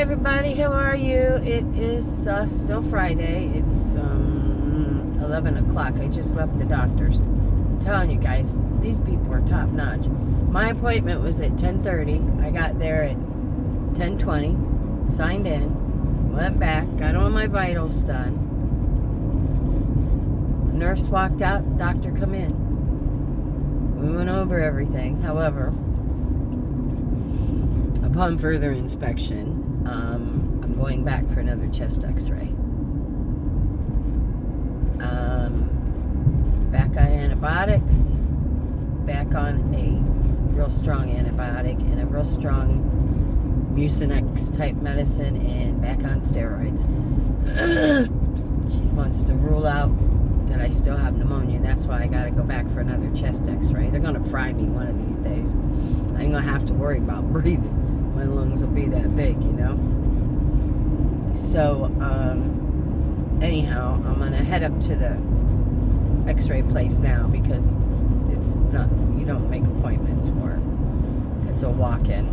everybody, how are you? It is still Friday. It's 11 o'clock. I just left the doctor's. I'm telling you guys, these people are top notch. My appointment was at 10:30. I got there at 10:20, signed in, went back, got all my vitals done. The nurse walked out, doctor come in. We went over everything. However, upon further inspection, I'm going back for another chest x-ray. Back on antibiotics, back on a real strong antibiotic and a real strong Mucinex type medicine, and back on steroids. She wants to rule out that I still have pneumonia. That's why I got to go back for another chest x-ray. They're going to fry me one of these days. I ain't going to have to worry about breathing. My lungs will be that big, you know. So, anyhow, I'm going to head up to the x-ray place now because it's not, you don't make appointments for it. It's a walk-in.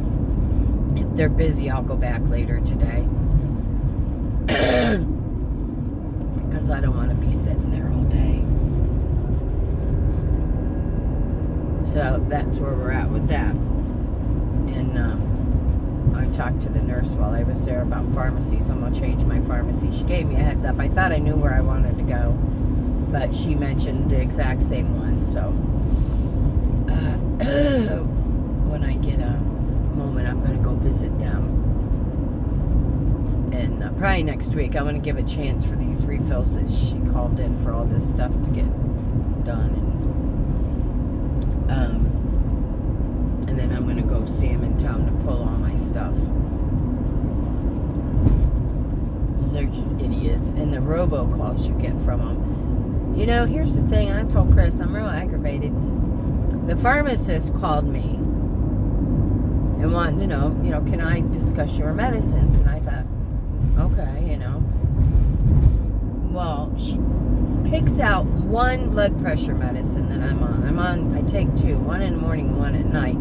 If they're busy, I'll go back later today. Because I don't want to be sitting there all day. So that's where we're at with that. And I talked to the nurse while I was there about pharmacies. I'm going to change my pharmacy. She gave me a heads up. I thought I knew where I wanted to go, but she mentioned the exact same one. So when I get a moment, I'm going to go visit them. And probably next week, I'm going to give a chance for these refills that she called in for all this stuff to get done. And then I'm going to go see him in town to pull all my stuff. Because they're just idiots. And the robocalls you get from them. You know, here's the thing. I told Chris, I'm real aggravated. The pharmacist called me and wanted to know, can I discuss your medicines? And I thought, okay, Well, she picks out one blood pressure medicine that I'm on. I take two, one in the morning, one at night,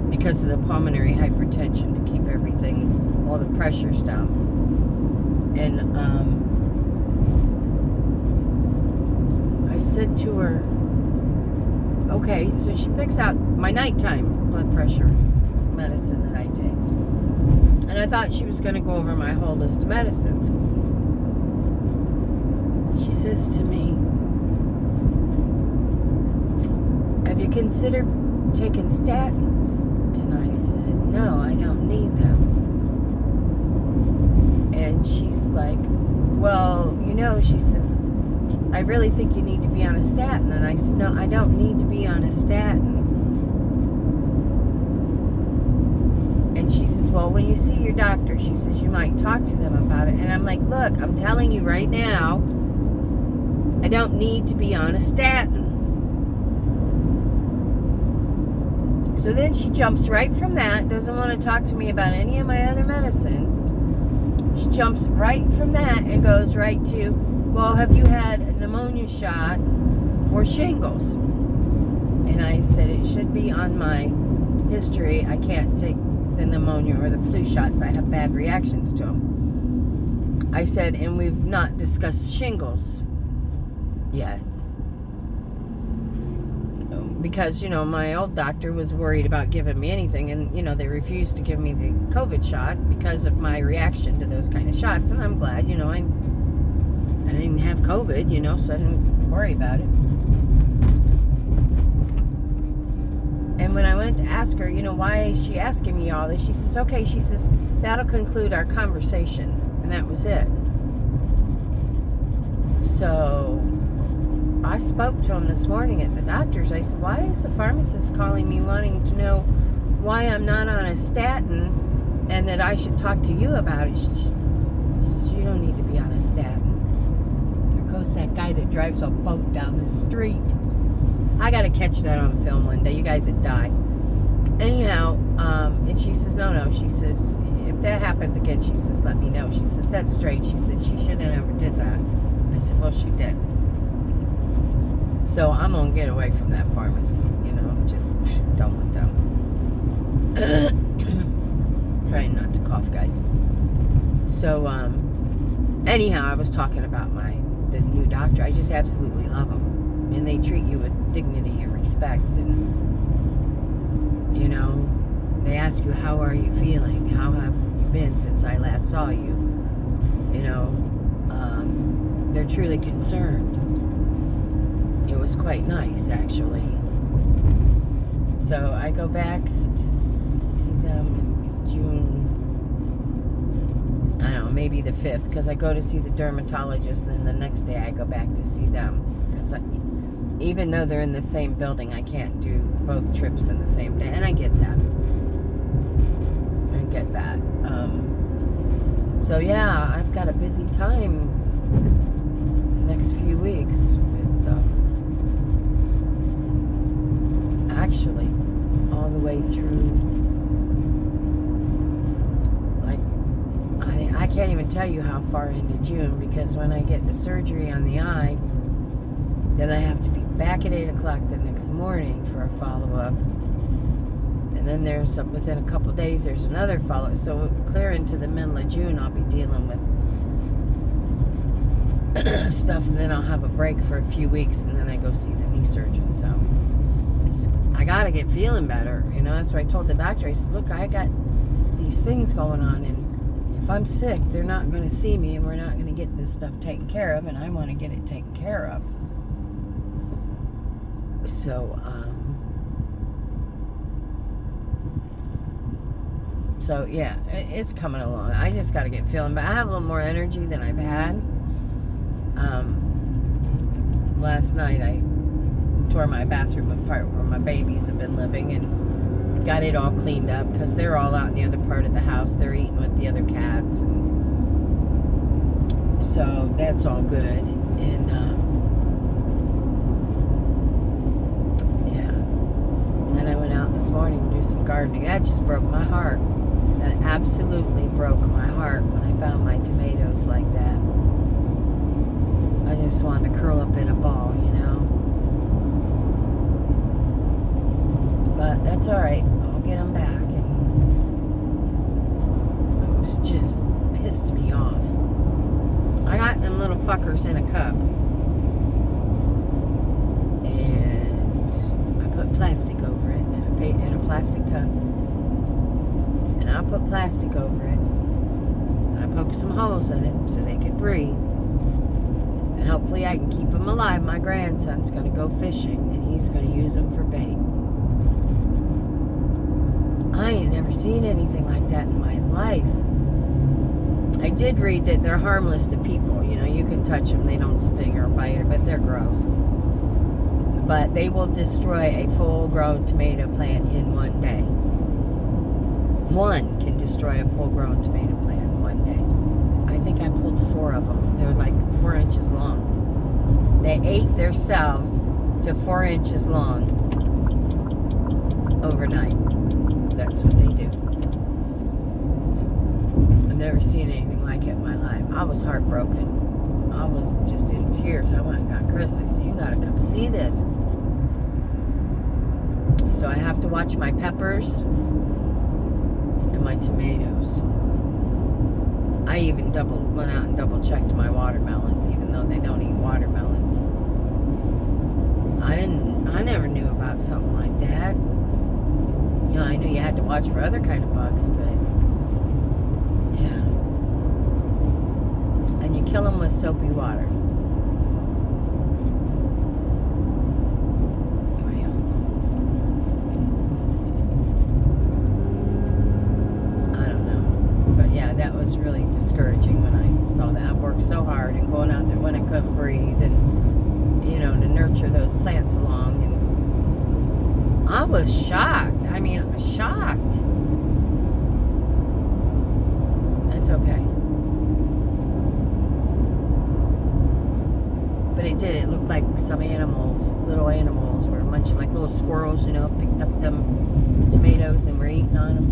because of the pulmonary hypertension to keep everything, all the pressures down. And I said to her, okay, so she picks out my nighttime blood pressure medicine that I take. And I thought she was going to go over my whole list of medicines. She says to me, have you considered taking statins? And I said, no, I don't need them. And she's like, well, she says, I really think you need to be on a statin. And I said, no, I don't need to be on a statin. And she says, well, when you see your doctor, she says, you might talk to them about it. And I'm like, look, I'm telling you right now, I don't need to be on a statin. So then she jumps right from that, doesn't want to talk to me about any of my other medicines. She jumps right from that and goes right to, well, have you had a pneumonia shot or shingles? And I said, it should be on my history. I can't take the pneumonia or the flu shots. I have bad reactions to them. I said, and we've not discussed shingles yet. Because, my old doctor was worried about giving me anything, and, they refused to give me the COVID shot because of my reaction to those kind of shots. And I'm glad, I didn't have COVID, so I didn't worry about it. And when I went to ask her, why is she asking me all this? She says, okay, she says, that'll conclude our conversation. And that was it. So I spoke to him this morning at the doctor's. I said, why is the pharmacist calling me wanting to know why I'm not on a statin and that I should talk to you about it? She says, you don't need to be on a statin. There goes that guy that drives a boat down the street. I got to catch that on film one day. You guys would die. Anyhow, and she says, no. She says, if that happens again, she says, let me know. She says, that's straight. She said, she should have never did that. I said, well, she did. So I'm going to get away from that pharmacy, just done with them. Trying not to cough, guys. So, anyhow, I was talking about the new doctor. I just absolutely love them. And they treat you with dignity and respect. And, they ask you, how are you feeling? How have you been since I last saw you? They're truly concerned. It was quite nice, actually. So I go back to see them in June. I don't know, maybe the 5th, because I go to see the dermatologist, and then the next day I go back to see them. Because even though they're in the same building, I can't do both trips in the same day, and I get that. So yeah, I've got a busy time the next few weeks with, actually, all the way through. I can't even tell you how far into June, because when I get the surgery on the eye, then I have to be back at 8 o'clock the next morning for a follow-up. And then within a couple days, there's another follow-up. So clear into the middle of June, I'll be dealing with stuff, and then I'll have a break for a few weeks, and then I go see the knee surgeon. So I got to get feeling better. That's why I told the doctor. I said, look, I got these things going on, and if I'm sick, they're not going to see me, and we're not going to get this stuff taken care of, and I want to get it taken care of. So yeah, it's coming along. I just got to get feeling better. I have a little more energy than I've had. Last night I tore my bathroom apart where my babies have been living, and got it all cleaned up, because they're all out in the other part of the house. They're eating with the other cats, and so that's all good. And yeah, and then I went out this morning to do some gardening. That just broke my heart. That absolutely broke my heart when I found my tomatoes like that. I just wanted to curl up in a ball, But that's all right. I'll get them back. And it was just pissed me off. I got them little fuckers in a cup, and I put plastic over it, in a plastic cup, and I put plastic over it, and I poked some holes in it so they could breathe. And hopefully I can keep them alive. My grandson's going to go fishing, and he's going to use them for bait. I ain't never seen anything like that in my life. I did read that they're harmless to people. You can touch them. They don't sting or bite, but they're gross. But they will destroy a full-grown tomato plant in one day. One can destroy a full-grown tomato plant in one day. I think I pulled 4 of them. They were like 4 inches long. They ate themselves to 4 inches long overnight. That's what they do. I've never seen anything like it in my life. I was heartbroken. I was just in tears. I went and got Chris. I said, you gotta come see this. So I have to watch my peppers and my tomatoes. I even went out and double checked my watermelons, even though they don't eat watermelons. I never knew about something like that. I knew you had to watch for other kind of bugs, but yeah. And you kill them with soapy water. I don't know. But yeah, that was really discouraging when I saw that. I worked so hard and going out there when I couldn't breathe, and to nurture those plants along, and I was shocked. I was shocked. That's okay. But it did. It looked like some little animals were munching, like little squirrels, picked up them tomatoes and were eating on them.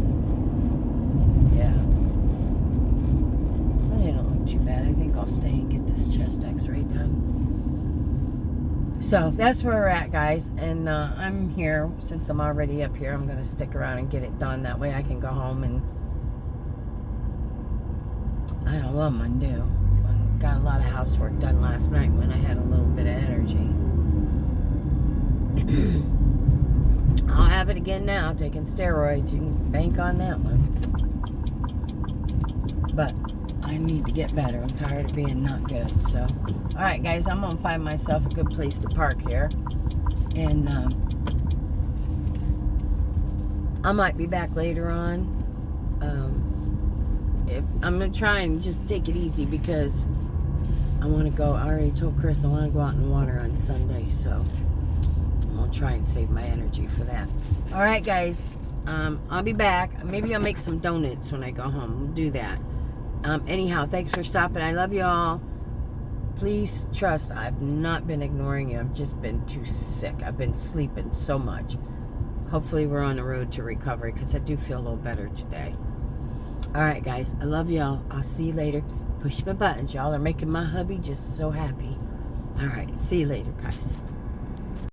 Yeah. That didn't look too bad. I think I'll stay and get this chest x-ray done. So that's where we're at, guys, and I'm here. Since I'm already up here, I'm going to stick around and get it done. That way I can go home, and I what I'm gonna do. Got a lot of housework done last night when I had a little bit of energy. I'll have it again now, taking steroids. You can bank on that one. But I need to get better. I'm tired of being not good. So, alright guys, I'm gonna find myself a good place to park here. And I might be back later on. I'm gonna try and just take it easy because I want to go. I already told Chris I want to go out in the water on Sunday, so I'm gonna try and save my energy for that. All right, guys, I'll be back. Maybe I'll make some donuts when I go home. We'll do that. Anyhow, thanks for stopping. I love you all. Please trust I've not been ignoring you. I've just been too sick. I've been sleeping so much. Hopefully we're on the road to recovery because I do feel a little better today. Alright guys, I love y'all. I'll see you later. Push my buttons. Y'all are making my hubby just so happy. Alright, see you later guys.